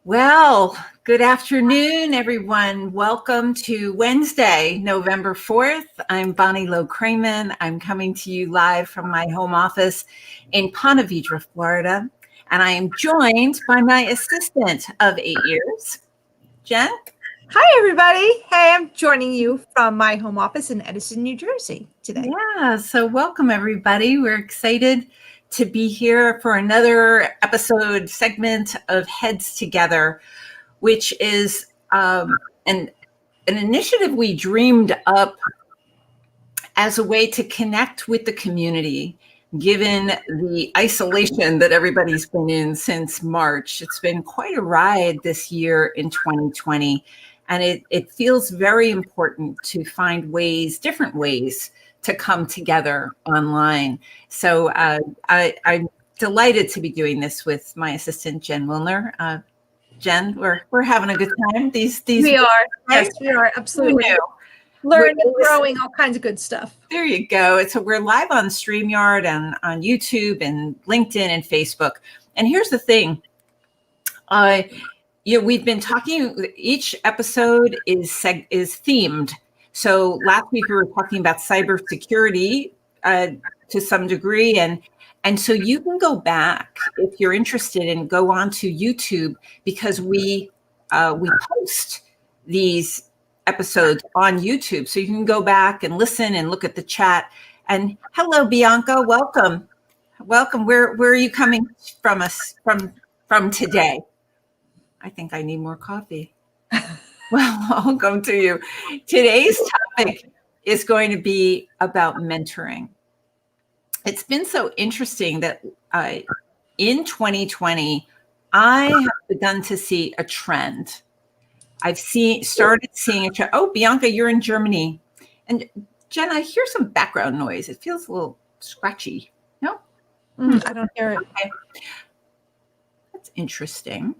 Well, good afternoon, everyone. Welcome to Wednesday, November 4th. I'm Bonnie Low-Kramen. I'm coming to you live from my home office in Ponte Vedra, Florida. And I am joined by my assistant of 8 years, Jen. Hi, everybody. Hey, I'm joining you from my home office in Edison, New Jersey today. Yeah, so welcome, everybody. We're excited to be here for another episode segment of Heads Together, which is an initiative we dreamed up as a way to connect with the community, given the isolation that everybody's been in since March. It's been quite a ride this year in 2020, and it feels very important to find different ways to come together online. So I'm delighted to be doing this with my assistant, Jen Wilner. Jen, we're having a good time. These We are. Yes, we are. Absolutely. Learning, growing, all kinds of good stuff. There you go. So we're live on StreamYard and on YouTube and LinkedIn and Facebook. And here's the thing. We've been talking, each episode is themed. So last week we were talking about cybersecurity to some degree. And so you can go back if you're interested and go onto YouTube, because we post these episodes on YouTube. So you can go back and listen and look at the chat. And hello, Bianca, welcome. Welcome. Where are you coming from from today? I think I need more coffee. Well, welcome to you. Today's topic is going to be about mentoring. It's been so interesting that in 2020, I have begun to see a trend. I've started seeing a trend. Oh, Bianca, you're in Germany. And Jen, I hear some background noise. It feels a little scratchy. No? I don't hear it. Okay. That's interesting.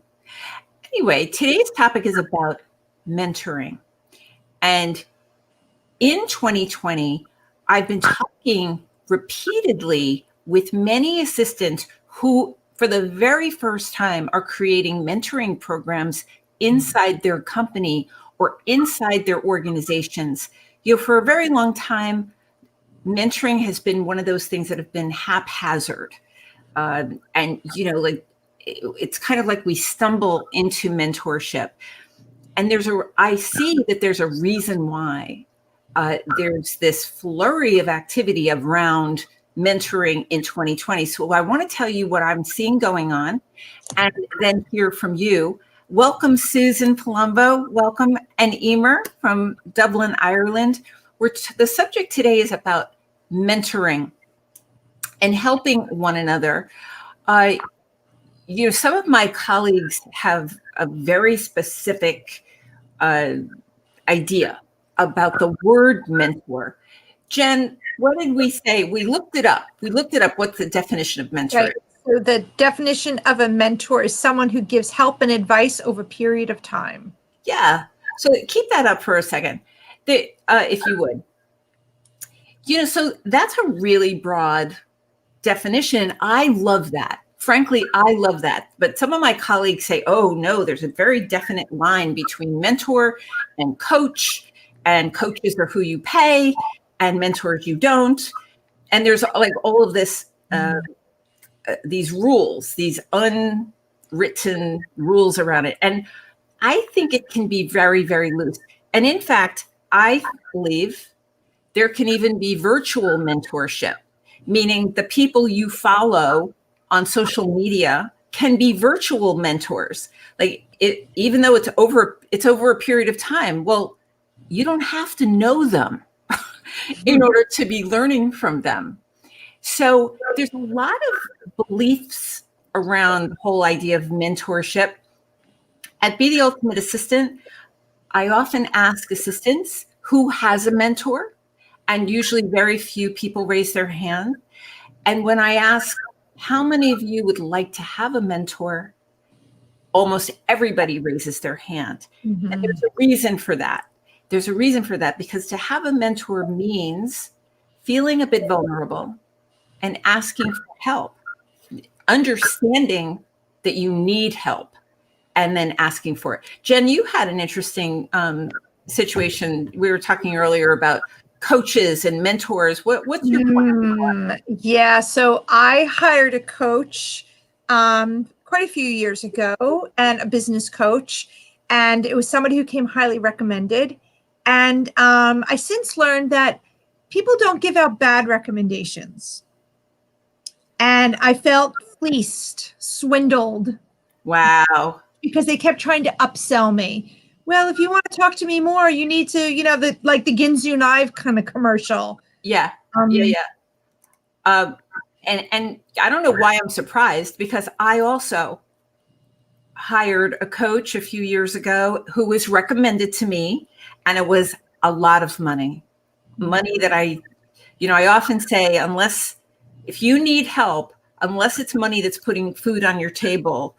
Anyway, today's topic is about mentoring. And in 2020, I've been talking repeatedly with many assistants who, for the very first time, are creating mentoring programs inside their company or inside their organizations. For a very long time, mentoring has been one of those things that have been haphazard. It's kind of like we stumble into mentorship. And I see that there's a reason why there's this flurry of activity around mentoring in 2020. So I want to tell you what I'm seeing going on and then hear from you. Welcome, Susan Palumbo. Welcome, and Emer from Dublin, Ireland. The subject today is about mentoring and helping one another. Some of my colleagues have a very specific idea about the word mentor. Jen, what did we say? We looked it up. What's the definition of mentor? Right. So the definition of a mentor is someone who gives help and advice over a period of time. Yeah. So keep that up for a second, if you would. So that's a really broad definition. I love that. Frankly, I love that. But some of my colleagues say, oh, no, there's a very definite line between mentor and coach, and coaches are who you pay and mentors you don't. And there's like all of this, these rules, these unwritten rules around it. And I think it can be very, very loose. And in fact, I believe there can even be virtual mentorship, meaning the people you follow on social media can be virtual mentors. Even though it's over a period of time. Well, you don't have to know them in order to be learning from them. So there's a lot of beliefs around the whole idea of mentorship. At Be the Ultimate Assistant, I often ask assistants who has a mentor, and usually very few people raise their hand. And when I ask, how many of you would like to have a mentor? Almost everybody raises their hand. Mm-hmm. And there's a reason for that. Because to have a mentor means feeling a bit vulnerable and asking for help, understanding that you need help, and then asking for it. Jen, you had an interesting situation. We were talking earlier about coaches and mentors. What's your point? Yeah, so I hired a coach quite a few years ago, and a business coach, and it was somebody who came highly recommended. And I since learned that people don't give out bad recommendations. And I felt fleeced, swindled. Wow. Because they kept trying to upsell me. Well, if you want to talk to me more, you need to, the Ginsu knife kind of commercial. Yeah. Yeah. And I don't know why I'm surprised, because I also hired a coach a few years ago who was recommended to me, and it was a lot of money that I often say, if you need help, unless it's money that's putting food on your table,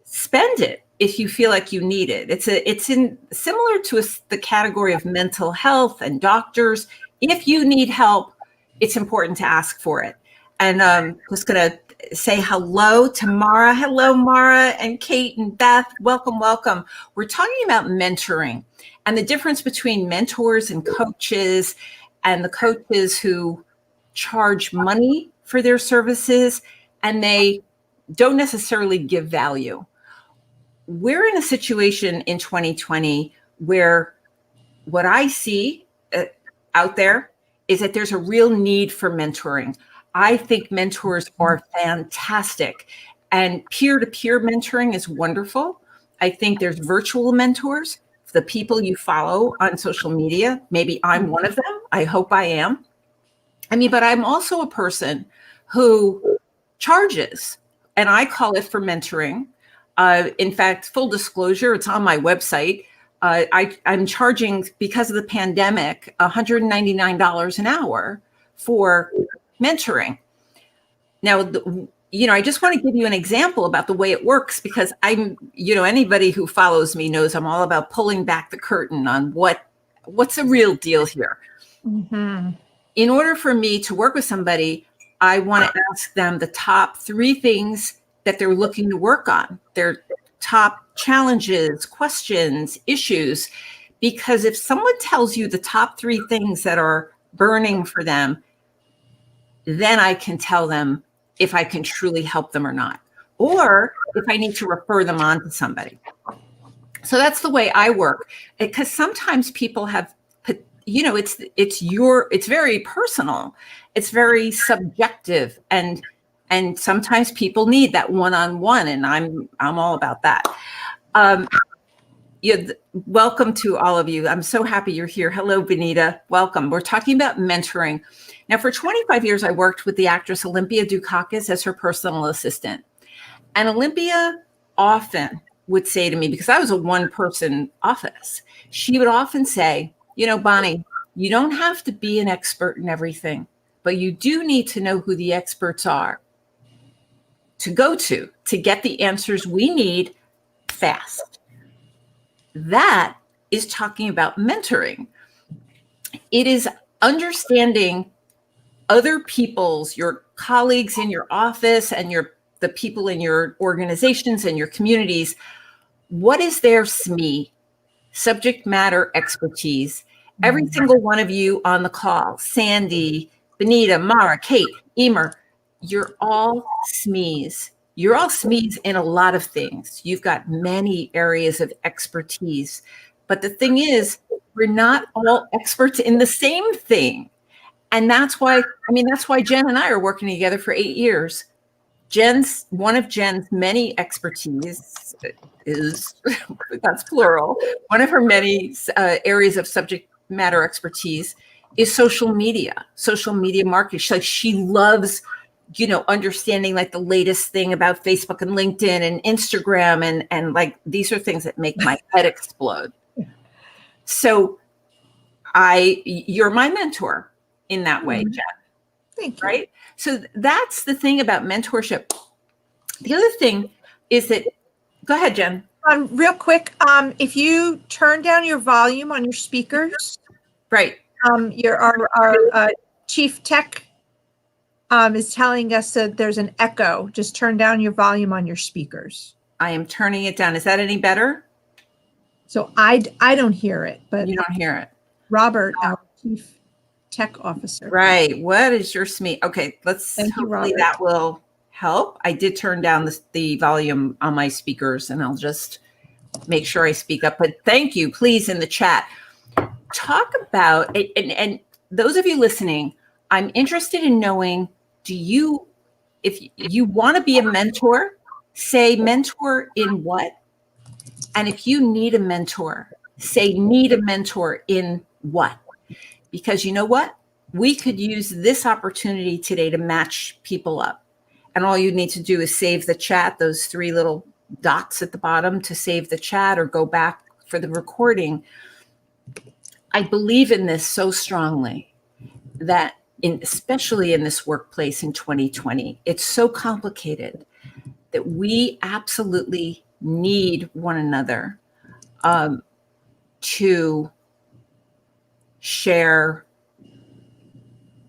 spend it if you feel like you need it. It's similar to the category of mental health and doctors. If you need help, it's important to ask for it. And just going to say hello to Mara. Hello, Mara and Kate and Beth. Welcome, welcome. We're talking about mentoring and the difference between mentors and coaches, and the coaches who charge money for their services and they don't necessarily give value. We're in a situation in 2020 where what I see out there is that there's a real need for mentoring. I think mentors are fantastic, and peer-to-peer mentoring is wonderful. I think there's virtual mentors, the people you follow on social media. Maybe I'm one of them. I hope I am. But I'm also a person who charges, and I call it for mentoring. In fact, full disclosure, it's on my website. I'm charging, because of the pandemic, $199 an hour for mentoring. Now, I just want to give you an example about the way it works, because anybody who follows me knows I'm all about pulling back the curtain on what's the real deal here. Mm-hmm. In order for me to work with somebody, I want to ask them the top 3 things that they're looking to work on, their top challenges, questions, issues. Because if someone tells you the top 3 things that are burning for them, then I can tell them if I can truly help them or not, or if I need to refer them on to somebody. So that's the way I work, because sometimes people have, it's very personal, it's very subjective, and sometimes people need that one-on-one, and I'm all about that. Welcome to all of you. I'm so happy you're here. Hello, Benita. Welcome. We're talking about mentoring. Now, for 25 years, I worked with the actress Olympia Dukakis as her personal assistant. And Olympia often would say to me, because I was a one-person office, she would often say, Bonnie, you don't have to be an expert in everything, but you do need to know who the experts are to go to get the answers we need fast. That is talking about mentoring. It is understanding other people's, your colleagues in your office and the people in your organizations and your communities. What is their SME, subject matter expertise? Every single one of you on the call, Sandy, Benita, Mara, Kate, Emer, you're all SMEs. You're all SMEs in a lot of things. You've got many areas of expertise. But the thing is, we're not all experts in the same thing. And that's why Jen and I are working together for 8 years. One of Jen's many expertise is, that's plural, one of her many areas of subject matter expertise is social media marketing. Like, she loves understanding like the latest thing about Facebook and LinkedIn and Instagram, and like, these are things that make my head explode. So you're my mentor in that way, Jen. Thank you. Right? So that's the thing about mentorship. The other thing is that, go ahead, Jen. Real quick, if you turn down your volume on your speakers, right? Our chief tech is telling us that there's an echo. Just turn down your volume on your speakers. I am turning it down. Is that any better? So I don't hear it, but You don't hear it. Robert, our chief tech officer. Right. What is your SME? Okay, Thank you, hopefully Robert. that will help. I did turn down the volume on my speakers, and I'll just make sure I speak up. But thank you, please, in the chat. Talk about, and those of you listening, I'm interested in knowing, if you want to be a mentor, say mentor in what? And if you need a mentor, say need a mentor in what? Because you know what? We could use this opportunity today to match people up. And all you need to do is save the chat, those 3 little dots at the bottom to save the chat or go back for the recording. I believe in this so strongly that especially in this workplace in 2020, it's so complicated that we absolutely need one another to share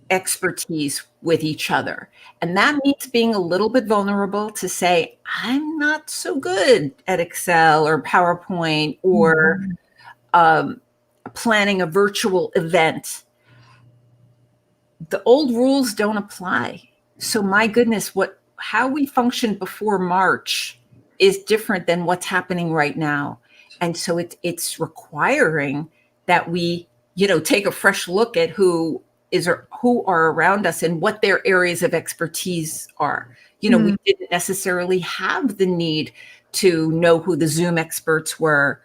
expertise with each other. And that means being a little bit vulnerable to say, I'm not so good at Excel or PowerPoint or planning a virtual event. The old rules don't apply. So my goodness, how we functioned before March is different than what's happening right now. And so it's requiring that we, take a fresh look at who are around us and what their areas of expertise are. We didn't necessarily have the need to know who the Zoom experts were.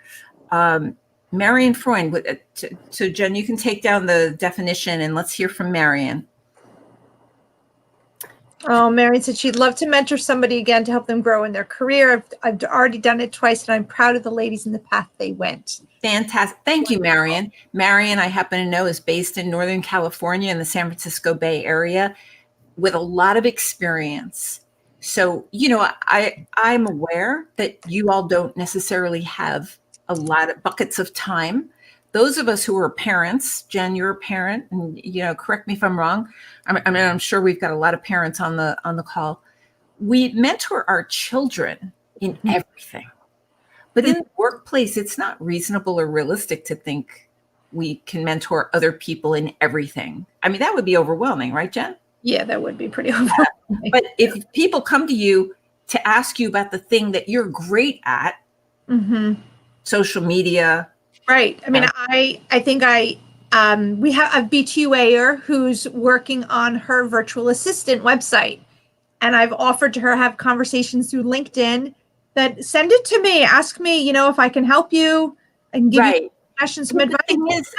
Marion Freund, so Jen, you can take down the definition and let's hear from Marion. Oh, Marion said she'd love to mentor somebody again to help them grow in their career. I've already done it twice, and I'm proud of the ladies in the path they went. Fantastic. Thank you, Marion. Marion, I happen to know, is based in Northern California in the San Francisco Bay Area with a lot of experience. So, I'm aware that you all don't necessarily have a lot of buckets of time. Those of us who are parents, Jen, you're a parent, and correct me if I'm wrong. I'm sure we've got a lot of parents on the call. We mentor our children in everything, but in the workplace, it's not reasonable or realistic to think we can mentor other people in everything. I mean, that would be overwhelming, right, Jen? Yeah, that would be pretty overwhelming. But if people come to you to ask you about the thing that you're great at, social media. Right. I mean, I think we have a B2Aer who's working on her virtual assistant website. And I've offered to her have conversations through LinkedIn that send it to me. Ask me, if I can help you. I can give you questions, some advice. The thing is,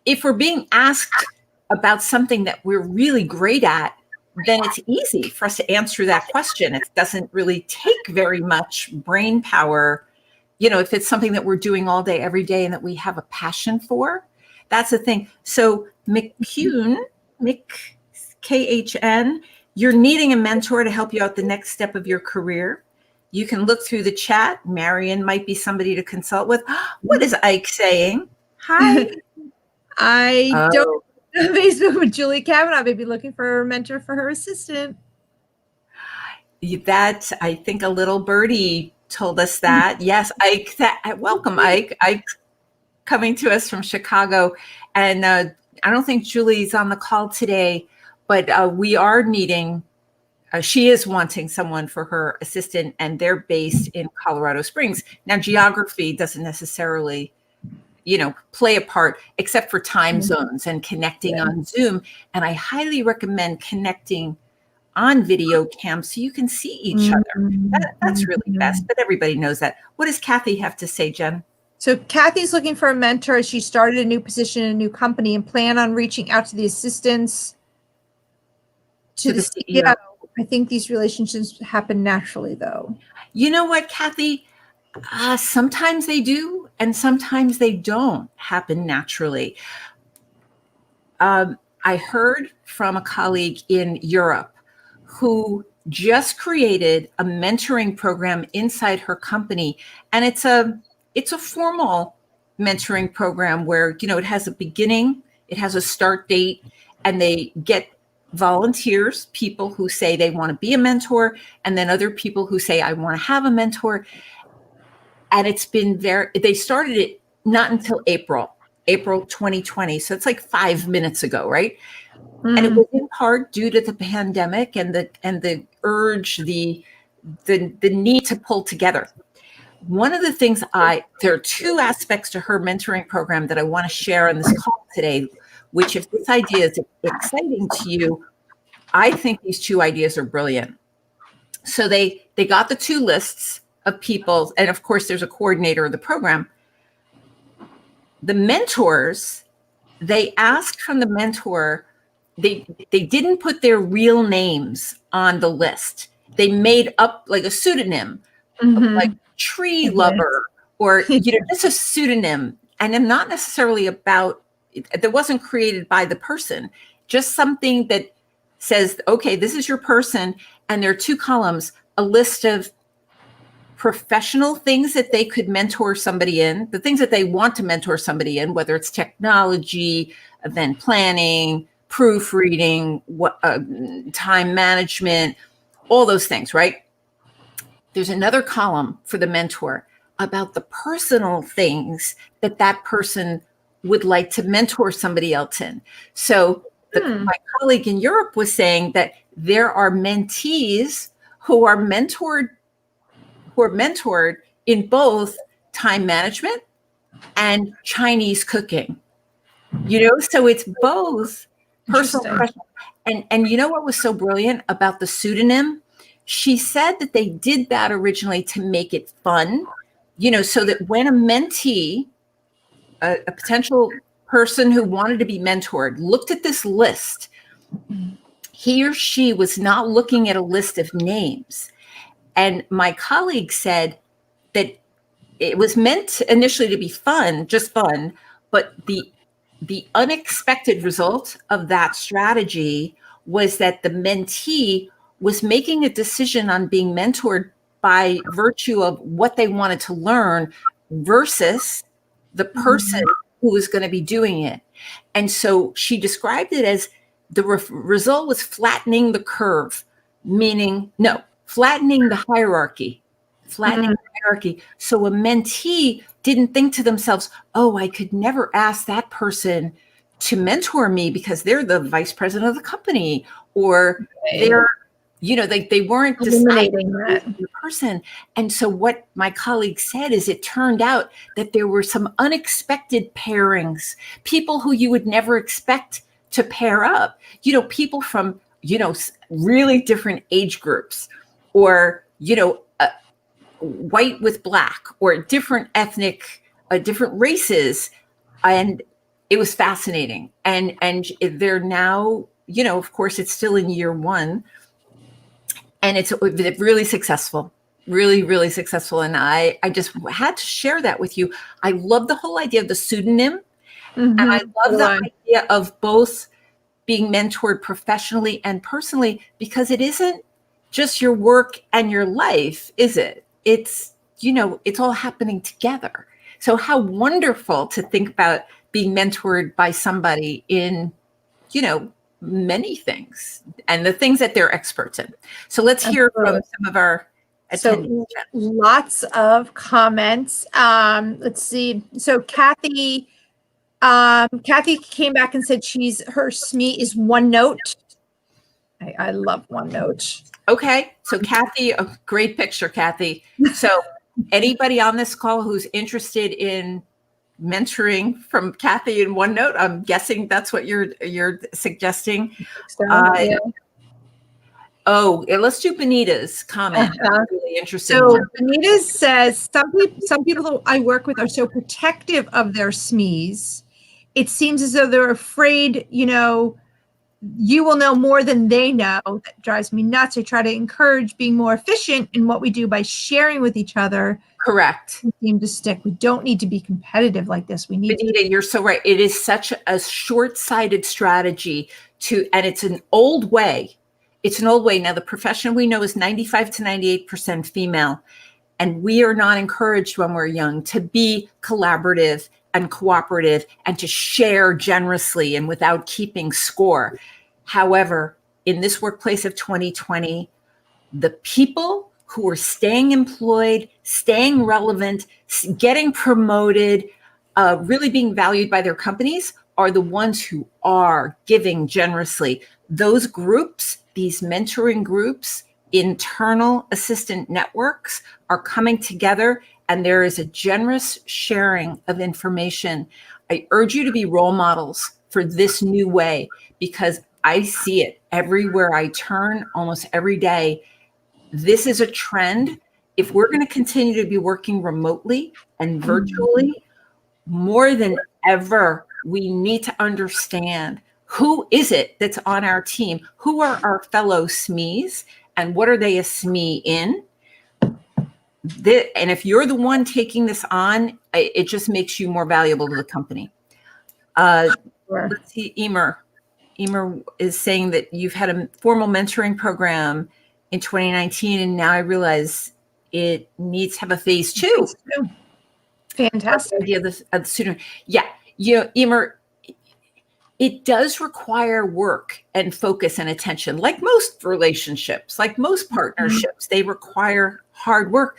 if we're being asked about something that we're really great at, then it's easy for us to answer that question. It doesn't really take very much brain power. If it's something that we're doing all day, every day, and that we have a passion for, that's the thing. So McKhn, KHN, you're needing a mentor to help you out the next step of your career. You can look through the chat. Marion might be somebody to consult with. What is Ike saying? Hi. I don't know Facebook with Julie Kavanaugh. Maybe looking for a mentor for her assistant. That, I think a little birdie told us that. Yes, Ike. Welcome, Ike. Ike coming to us from Chicago. And I don't think Julie's on the call today, but we are needing, she is wanting someone for her assistant, and they're based in Colorado Springs. Now, geography doesn't necessarily, play a part except for time zones and connecting on Zoom. And I highly recommend connecting on video cam so you can see each other. That's really best, but everybody knows that. What does Kathy have to say, Jen? So Kathy's looking for a mentor. She started a new position in a new company and plan on reaching out to the assistants, to the CEO. I think these relationships happen naturally, though. You know what, Kathy? Sometimes they do, and sometimes they don't happen naturally. I heard from a colleague in Europe who just created a mentoring program inside her company, and it's a formal mentoring program where it has a beginning, it has a start date, and they get volunteers, people who say they want to be a mentor, and then other people who say, I want to have a mentor. And it's been they started it not until April 2020. So it's like 5 minutes ago, right? And it was in part due to the pandemic and the urge, the need to pull together. One of the things there are two aspects to her mentoring program that I want to share on this call today, which if this idea is exciting to you, I think these two ideas are brilliant. So they got the two lists of people, and of course there's a coordinator of the program. The mentors, they asked from the mentor, they didn't put their real names on the list. They made up like a pseudonym, like tree lover, or just a pseudonym. And I'm not necessarily that wasn't created by the person, just something that says, okay, this is your person. And there are two columns, a list of professional things that they could mentor somebody in, the things that they want to mentor somebody in, whether it's technology, event planning, proofreading, time management, all those things, right? There's another column for the mentor about the personal things that person would like to mentor somebody else in. So my colleague in Europe was saying that there are mentees who are mentored in both time management and Chinese cooking. So it's both personal and professional. And you know what was so brilliant about the pseudonym? She said that they did that originally to make it fun, so that when a mentee, a potential person who wanted to be mentored, looked at this list, he or she was not looking at a list of names. And my colleague said that it was meant initially to be fun, just fun, but the unexpected result of that strategy was that the mentee was making a decision on being mentored by virtue of what they wanted to learn versus the person who was going to be doing it. And so she described it as the result was flattening the curve, meaning flattening the hierarchy. So a mentee didn't think to themselves, oh, I could never ask that person to mentor me because they're the vice president of the company, or they're, they weren't deciding the person. And so what my colleague said is it turned out that there were some unexpected pairings, people who you would never expect to pair up, people from, really different age groups, or, white with black, or different ethnic, different races. And it was fascinating. And they're now, of course, it's still in year one, and it's really successful, really, really successful. And I just had to share that with you. I love the whole idea of the pseudonym. And I love the idea of both being mentored professionally and personally, because it isn't just your work and your life, is it? It's, it's all happening together. So how wonderful to think about being mentored by somebody in, many things and the things that they're experts in. So let's hear from some of our attendees. So lots of comments. Let's see. So Kathy came back and said her SME is OneNote. I love OneNote. Okay. So Kathy, a great picture, Kathy. So anybody on this call who's interested in mentoring from Kathy in OneNote, I'm guessing that's what you're suggesting. Yeah. Oh, let's do Benita's comment. Really interesting. So Benita says, some people I work with are so protective of their SMEs. It seems as though they're afraid, you will know more than they know. That drives me nuts. I try to encourage being more efficient in what we do by sharing with each other. Correct. We seem to stick. We don't need to be competitive like this. We need Benita, you're so right. It is such a short-sighted strategy and it's an old way. It's an old way. Now, the profession we know is 95 to 98% female, and we are not encouraged when we're young to be collaborative and cooperative and to share generously and without keeping score. However, in this workplace of 2020, the people who are staying employed, staying relevant, getting promoted, really being valued by their companies are the ones who are giving generously. Those groups, these mentoring groups, internal assistant networks are coming together, and there is a generous sharing of information. I urge you to be role models for this new way, because I see it everywhere I turn, almost every day. This is a trend. If we're going to continue to be working remotely and virtually, more than ever, we need to understand who is it that's on our team? Who are our fellow SMEs, and what are they a SME in? And if you're the one taking this on, it just makes you more valuable to the company. Let's see, Emer is saying that you've had a formal mentoring program in 2019, and now I realize it needs to have a phase 2. Fantastic. Idea of the student. Yeah, Emer, it does require work and focus and attention, like most relationships, like most partnerships. They require hard work,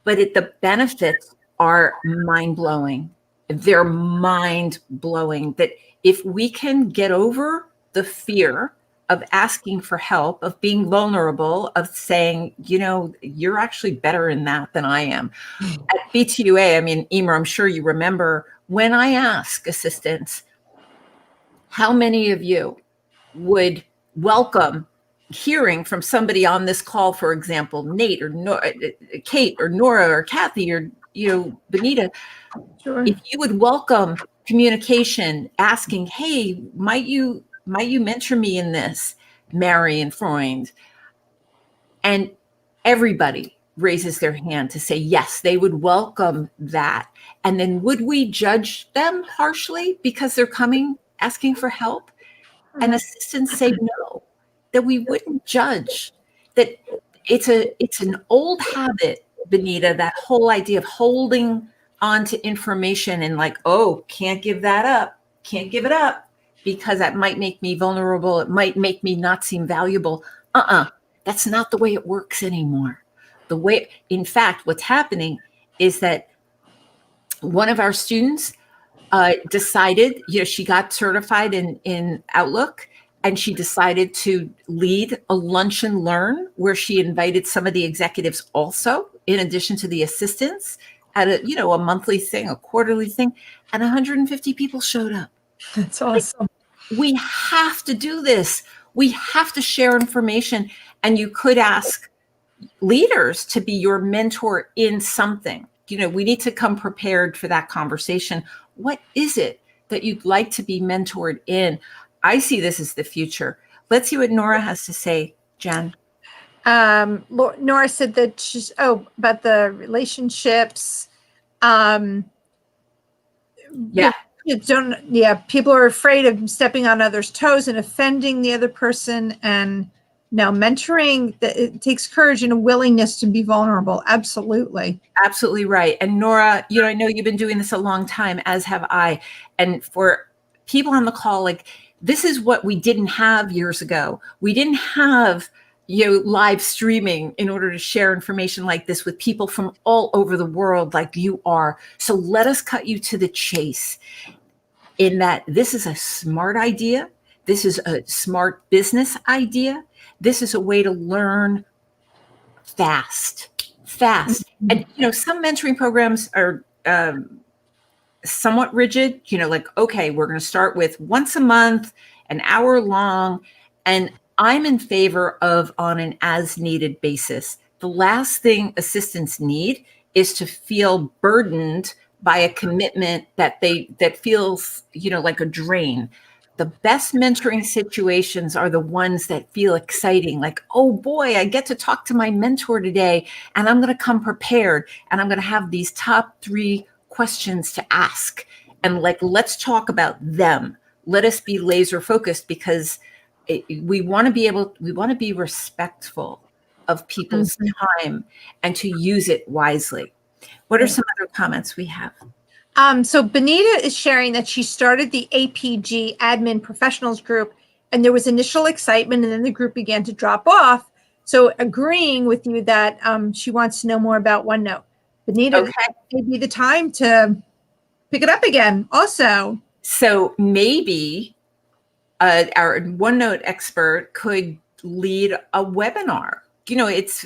but the benefits are mind-blowing. They're mind-blowing. That if we can get over the fear of asking for help, of being vulnerable, of saying, you're actually better in that than I am. At BTUA, I mean, Emer, I'm sure you remember when I ask assistants, how many of you would welcome hearing from somebody on this call, for example, Nate or Kate or Nora or Kathy or, Benita, Sure. if you would welcome communication, asking, hey, might you mentor me in this, Mary and Freund? And everybody raises their hand to say, yes, they would welcome that. And then would we judge them harshly because they're coming asking for help? And assistants say no, that we wouldn't judge. That it's an old habit, Benita, that whole idea of holding on to information and like, oh, can't give that up, can't give it up because that might make me vulnerable. It might make me not seem valuable. That's not the way it works anymore. In fact, what's happening is that one of our students decided, she got certified in Outlook, and she decided to lead a lunch and learn where she invited some of the executives also, in addition to the assistants, at a monthly thing, a quarterly thing, and 150 people showed up. That's awesome. We have to do this. We have to share information, and you could ask leaders to be your mentor in something. We need to come prepared for that conversation. What is it that you'd like to be mentored in? I see this as the future. Let's see what Nora has to say, Jen. Nora said that she's about the relationships. People are afraid of stepping on others' toes and offending the other person. And now mentoring, it takes courage and a willingness to be vulnerable. Absolutely. Absolutely right. And Nora, I know you've been doing this a long time, as have I. And for people on the call, like, this is what we didn't have years ago. We didn't have, live streaming in order to share information like this with people from all over the world like you are. So let us cut you to the chase in that this is a smart idea. This is a smart business idea. This is a way to learn fast. And, some mentoring programs are somewhat rigid, like, okay, we're going to start with once a month, an hour long. And I'm in favor of on an as needed basis. The last thing assistants need is to feel burdened by a commitment that feels, like a drain. The best mentoring situations are the ones that feel exciting, like, oh boy, I get to talk to my mentor today, and I'm going to come prepared, and I'm going to have these top 3 questions to ask. And let's talk about them. Let us be laser focused, because we want to be respectful of people's time and to use it wisely. What are some other comments we have? So Benita is sharing that she started the APG Admin Professionals Group and there was initial excitement, and then the group began to drop off. So agreeing with you that she wants to know more about OneNote. Benita, Okay. may be the time to pick it up again also. So maybe our OneNote expert could lead a webinar. You know, it's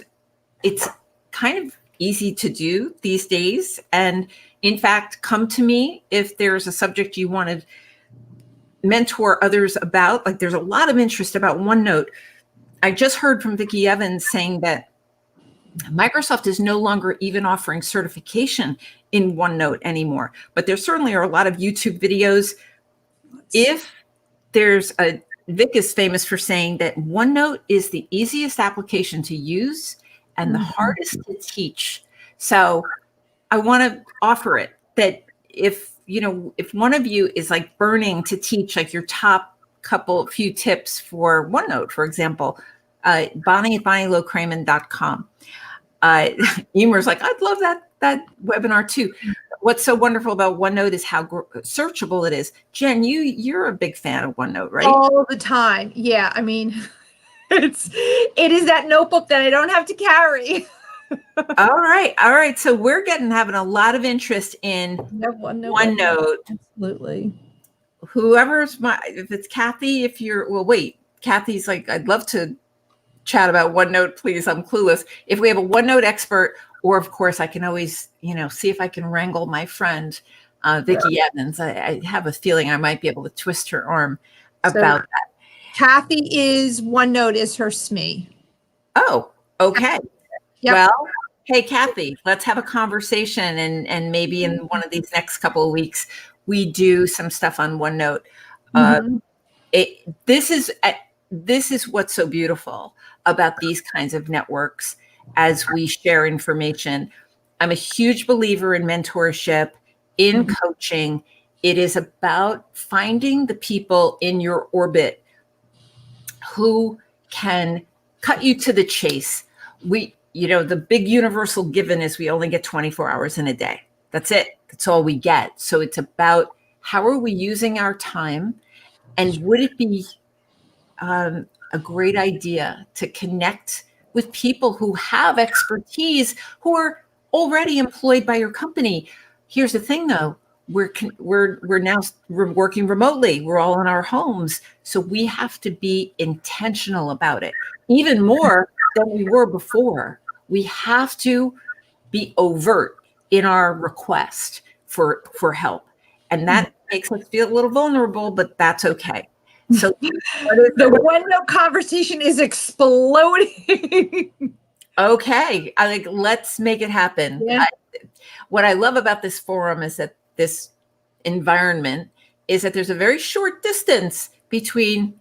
kind of easy to do these days. And in fact, come to me if there's a subject you want to mentor others about. Like, there's a lot of interest about OneNote. I just heard from Vicki Evans saying that Microsoft is no longer even offering certification in OneNote anymore, but there certainly are a lot of YouTube videos. If there's a, Vic is famous for saying that OneNote is the easiest application to use and the hardest to teach. So I want to offer it that if one of you is like burning to teach like your top few tips for OneNote, for example, Bonnie at BonnieLow-Kramen.com. Emer's like, I'd love that webinar too. What's so wonderful about OneNote is how searchable it is. Jen, you're a big fan of OneNote, right? All the time. Yeah, I mean, it is that notebook that I don't have to carry. All right. So we're having a lot of interest in OneNote. Absolutely. If it's Kathy, Kathy's like, I'd love to chat about OneNote, please. I'm clueless. If we have a OneNote expert, or of course, I can always, see if I can wrangle my friend, Vicki Evans. I have a feeling I might be able to twist her arm about that. Kathy OneNote is her SME. Oh, okay. Yep. Well, hey, Kathy, let's have a conversation, and maybe in one of these next couple of weeks, we do some stuff on OneNote. This is what's so beautiful about these kinds of networks as we share information. I'm a huge believer in mentorship, in coaching. It is about finding the people in your orbit who can cut you to the chase. The big universal given is we only get 24 hours in a day. That's it. That's all we get. So it's about how are we using our time, and would it be a great idea to connect with people who have expertise, who are already employed by your company. Here's the thing, though. We're working remotely. We're all in our homes. So we have to be intentional about it, even more than we were before. We have to be overt in our request for help. And that makes us feel a little vulnerable, but that's okay. So the OneNote conversation is exploding. Okay. Let's make it happen. Yeah. What I love about this forum is that this environment is that there's a very short distance between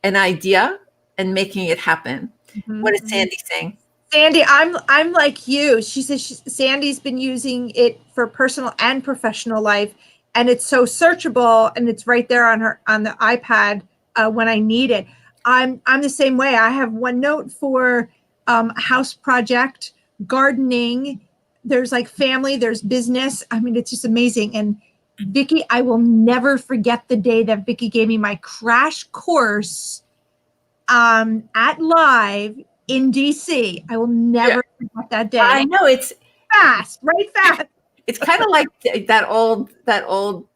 an idea and making it happen. What is Sandy saying? Sandy, I'm like you. She says Sandy's been using it for personal and professional life, and it's so searchable, and it's right there on the iPad when I need it. I'm the same way. I have OneNote for a house project, gardening. There's like family, there's business. I mean, it's just amazing. And Vicki, I will never forget the day that Vicki gave me my crash course at Live in DC. I will never forget that day. I know, it's fast. It's kind of like that old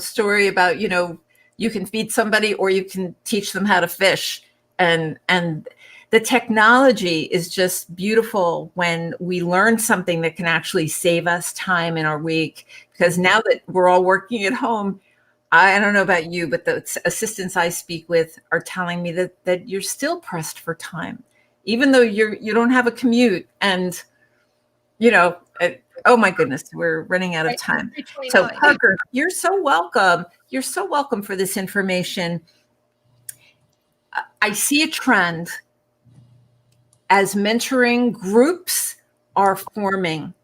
story about, you can feed somebody or you can teach them how to fish. And the technology is just beautiful when we learn something that can actually save us time in our week. Because now that we're all working at home, I don't know about you, but the assistants I speak with are telling me that you're still pressed for time, even though you don't have a commute. And, oh my goodness, we're running out of time. So Parker, you're so welcome. You're so welcome for this information. I see a trend as mentoring groups are forming,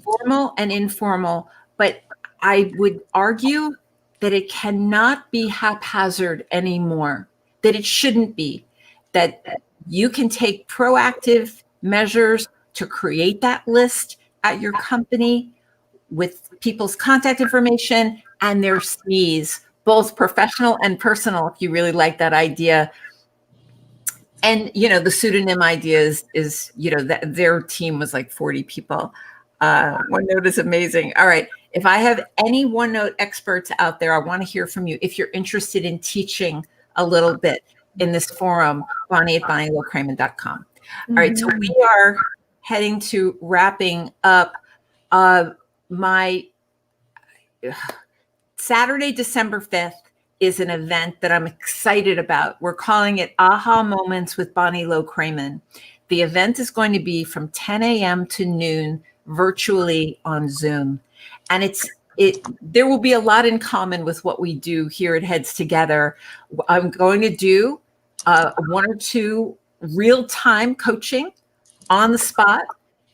formal and informal, but I would argue that it cannot be haphazard anymore, that it shouldn't be, that you can take proactive measures to create that list at your company with people's contact information and their SMEs both professional and personal, if you really like that idea. And, the pseudonym idea is that their team was like 40 people. OneNote is amazing. All right. If I have any OneNote experts out there, I want to hear from you. If you're interested in teaching a little bit in this forum, Bonnie at BonnieLow-Kramen.com. All right. So we are heading to wrapping up my Saturday, December 5th is an event that I'm excited about. We're calling it Aha Moments with Bonnie Low-Kramen. The event is going to be from 10 a.m. to noon virtually on Zoom. And there will be a lot in common with what we do here at Heads Together. I'm going to do 1 or 2 real-time coaching on the spot,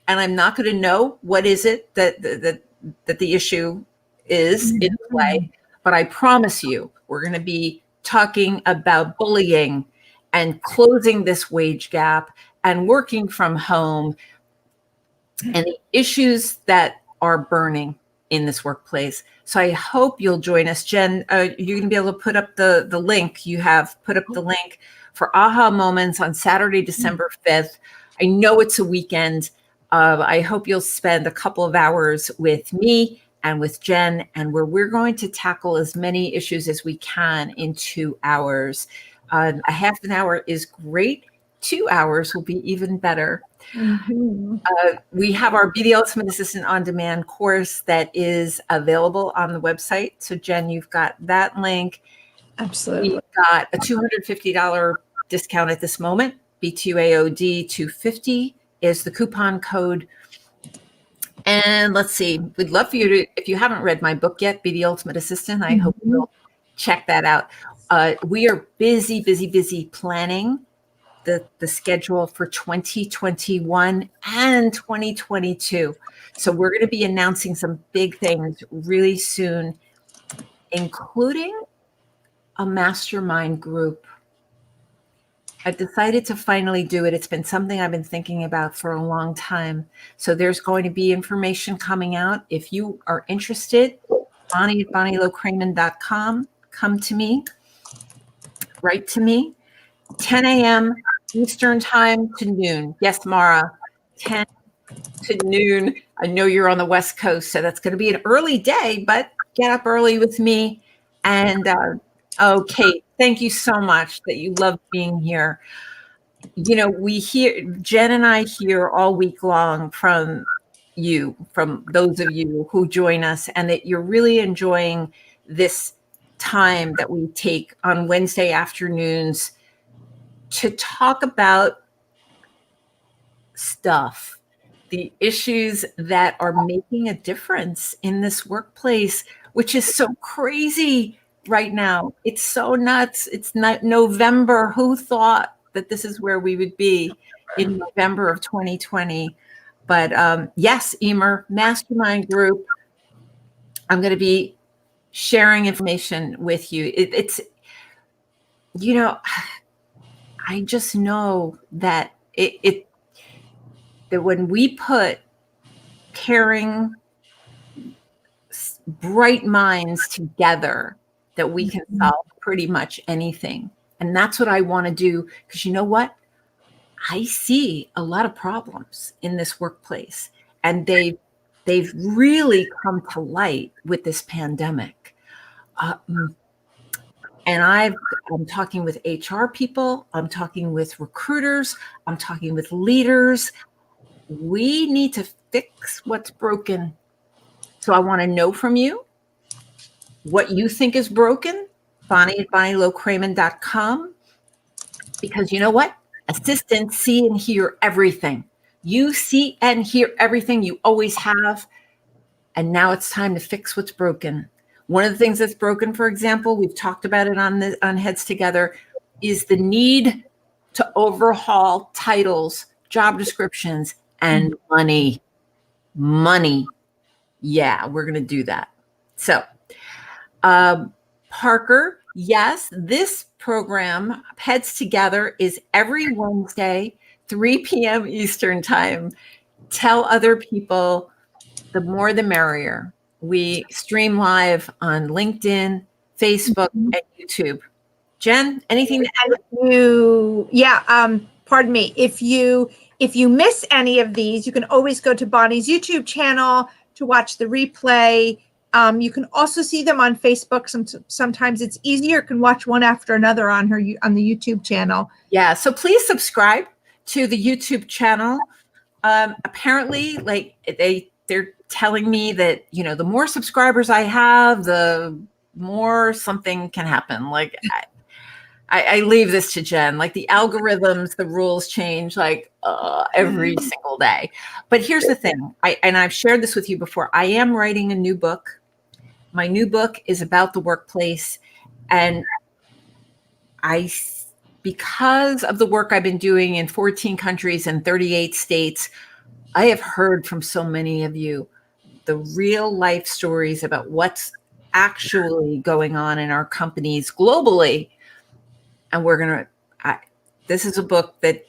and I'm not going to know what is it that the issue is in play, but I promise you, we're going to be talking about bullying and closing this wage gap and working from home and the issues that are burning in this workplace. So I hope you'll join us. Jen, you're going to be able to put up the link. You have put up the link for Aha Moments on Saturday, December 5th. I know it's a weekend. I hope you'll spend a couple of hours with me and with Jen, and where we're going to tackle as many issues as we can in 2 hours. A half an hour is great. 2 hours will be even better. We have our Be the Ultimate Assistant on Demand course that is available on the website. So Jen, you've got that link. Absolutely. We've got a $250 discount at this moment. BTUAOD 250 is the coupon code. And let's see, we'd love for you to, if you haven't read my book yet, Be the Ultimate Assistant, I hope you'll check that out. We are busy planning the schedule for 2021 and 2022. So we're going to be announcing some big things really soon, including a mastermind group. I've decided to finally do it. It's been something I've been thinking about for a long time. So there's going to be information coming out. If you are interested, Bonnie at BonnieLow-Kramen.com. Come to me. Write to me. 10 a.m. Eastern time to noon. Yes, Mara, 10 to noon. I know you're on the West Coast, so that's going to be an early day, but get up early with me. And Kate, thank you so much that you love being here. We hear, Jen and I hear all week long from you, from those of you who join us, and that you're really enjoying this time that we take on Wednesday afternoons to talk about stuff, the issues that are making a difference in this workplace, which is so crazy right now. It's so nuts. It's not November. Who thought that this is where we would be in November of 2020? But yes, Emer, mastermind group. I'm going to be sharing information with you. It's I just know that that when we put caring, bright minds together, that we can solve pretty much anything. And that's what I want to do, because you know what? I see a lot of problems in this workplace, and they've really come to light with this pandemic. And I'm talking with HR people, I'm talking with recruiters, I'm talking with leaders. We need to fix what's broken. So I want to know from you what you think is broken, Bonnie at BonnieLow-Kramen.com. Because you know what? Assistants see and hear everything. You see and hear everything, you always have. And now it's time to fix what's broken. One of the things that's broken, for example, we've talked about it on Heads Together, is the need to overhaul titles, job descriptions, and money. Yeah, we're going to do that. So, Parker, yes, this program, Heads Together, is every Wednesday, 3 p.m. Eastern time. Tell other people, the more the merrier. We stream live on LinkedIn, Facebook, and YouTube. Jen, anything to add? Pardon me. If you miss any of these, you can always go to Bonnie's YouTube channel to watch the replay. You can also see them on Facebook. Sometimes it's easier. You can watch one after another on the YouTube channel. Yeah. So please subscribe to the YouTube channel. Apparently, like they're telling me that, the more subscribers I have, the more something can happen. Like I leave this to Jen. Like the algorithms, the rules change like every single day. But here's the thing. I've shared this with you before. I am writing a new book. My new book is about the workplace, and because of the work I've been doing in 14 countries and 38 states, I have heard from so many of you the real life stories about what's actually going on in our companies globally. And this is a book that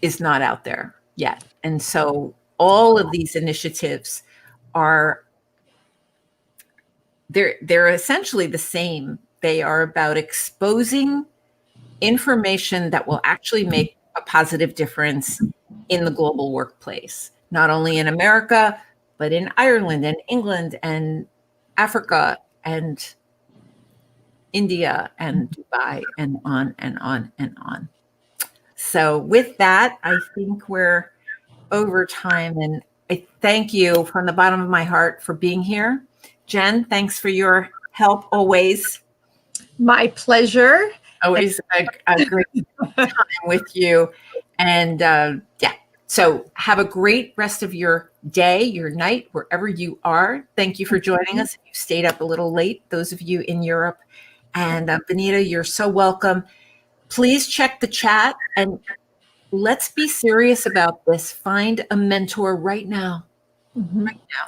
is not out there yet. And so all of these initiatives they're essentially the same. They are about exposing information that will actually make a positive difference in the global workplace, not only in America, but in Ireland and England and Africa and India and Dubai and on and on and on. So with that, I think we're over time, and I thank you from the bottom of my heart for being here. Jen, thanks for your help always. My pleasure. Always a great time with you. And so have a great rest of your day, your night, wherever you are. Thank you for joining us. You stayed up a little late, those of you in Europe. And Benita, you're so welcome. Please check the chat, and let's be serious about this. Find a mentor right now. Right now.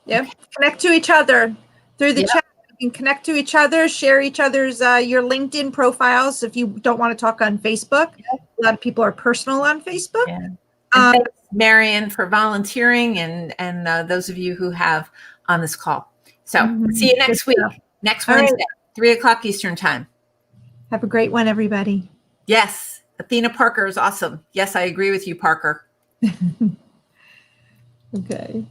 Yep. Connect to each other through the chat. You can connect to each other, share each other's your LinkedIn profiles if you don't want to talk on Facebook. A lot of people are personal on Facebook. Yeah. Thanks, Marion, for volunteering, and those of you who have on this call. So see you next week, next Wednesday, 3:00 Eastern time. Have a great one, everybody. Yes. Athena Parker is awesome. Yes, I agree with you, Parker. Okay.